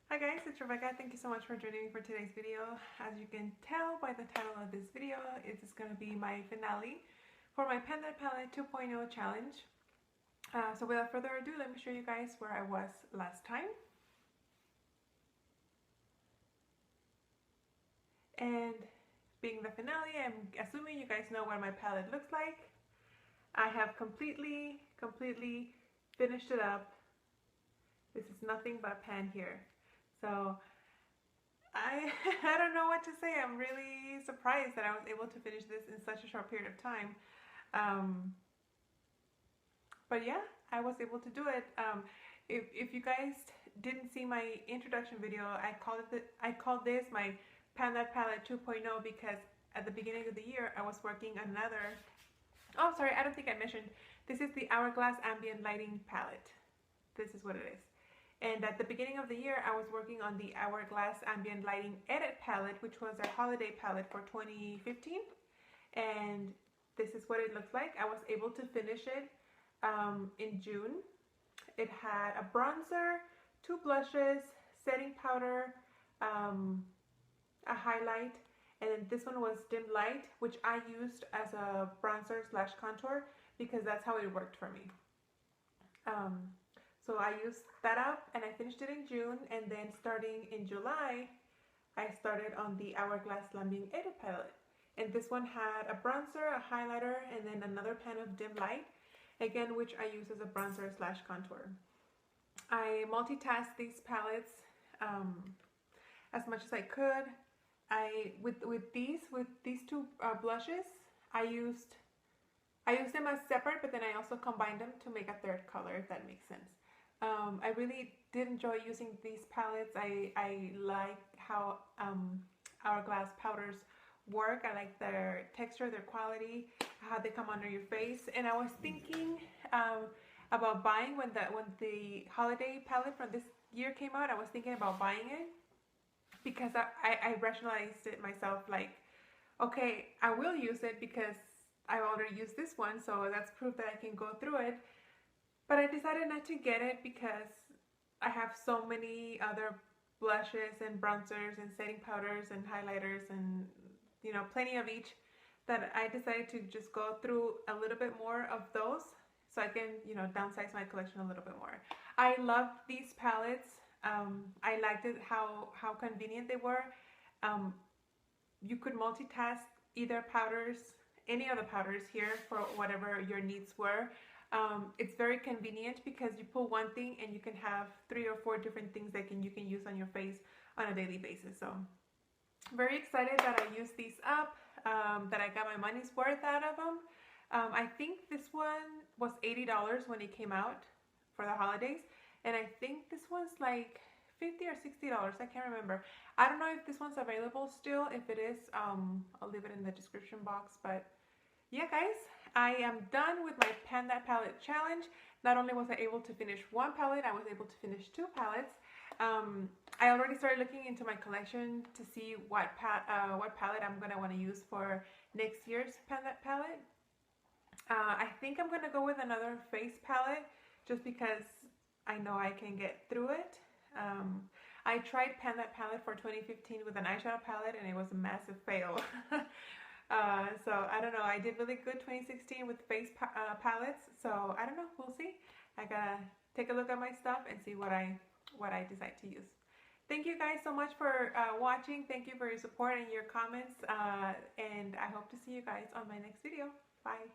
Hi guys, it's Rebecca. Thank you so much for joining me for today's video. As you can tell by the title of this video, it is going to be my finale for my Pelette Palette 2.0 challenge. So without further ado, let me show you guys where I was last time. And being the finale, I'm assuming you guys know what my palette looks like. I have completely finished it up. This is nothing but pan here. So I don't know what to say. I'm really surprised that I was able to finish this in such a short period of time. But yeah, I was able to do it. If you guys didn't see my introduction video, I called this my Pelette Palette 2.0 because at the beginning of the year I was working on another. Oh, sorry, I don't think I mentioned. This is the Hourglass Ambient Lighting Palette. This is what it is. And at the beginning of the year, I was working on the Hourglass Ambient Lighting Edit palette, which was a holiday palette for 2015. And this is what it looks like. I was able to finish it in June. It had a bronzer, 2 blushes, setting powder, a highlight, and then this one was dim light, which I used as a bronzer / contour because that's how it worked for me. So I used that up and I finished it in June, and then starting in July, I started on the Hourglass Ambient Edit palette. And this one had a bronzer, a highlighter, and then another pan of dim light, again, which I use as a bronzer / contour. I multitasked these palettes as much as I could. With these two blushes, I used them as separate, but then I also combined them to make a third color, if that makes sense. I really did enjoy using these palettes. I like how Hourglass powders work. I like their texture, their quality, how they come under your face. And I was thinking about buying when the holiday palette from this year came out. I was thinking about buying it because I rationalized it myself, like, okay, I will use it because I've already used this one, so that's proof that I can go through it. But I decided not to get it because I have so many other blushes and bronzers and setting powders and highlighters and, you know, plenty of each, that I decided to just go through a little bit more of those so I can, you know, downsize my collection a little bit more. I loved these palettes. I liked it how convenient they were. You could multitask either powders, any of the powders here for whatever your needs were. It's very convenient because you pull one thing and you can have 3 or 4 different things that you can use on your face on a daily basis. So very excited that I used these up, that I got my money's worth out of them. I think this one was $80 when it came out for the holidays, and I think this one's like $50 or $60. I can't remember. I don't know if this one's available still. If it is, I'll leave it in the description box. But yeah, guys, I am done with my Pelette Palette challenge. Not only was I able to finish one palette, I was able to finish 2 palettes. I already started looking into my collection to see what palette I'm going to want to use for next year's Pelette Palette. I think I'm going to go with another face palette just because I know I can get through it. I tried Pelette Palette for 2015 with an eyeshadow palette and it was a massive fail. So I don't know, I did really good 2016 with face palettes, so I don't know, we'll see. I gotta take a look at my stuff and see what I decide to use. Thank you guys so much for watching. Thank you for your support and your comments, and I hope to see you guys on my next video. Bye.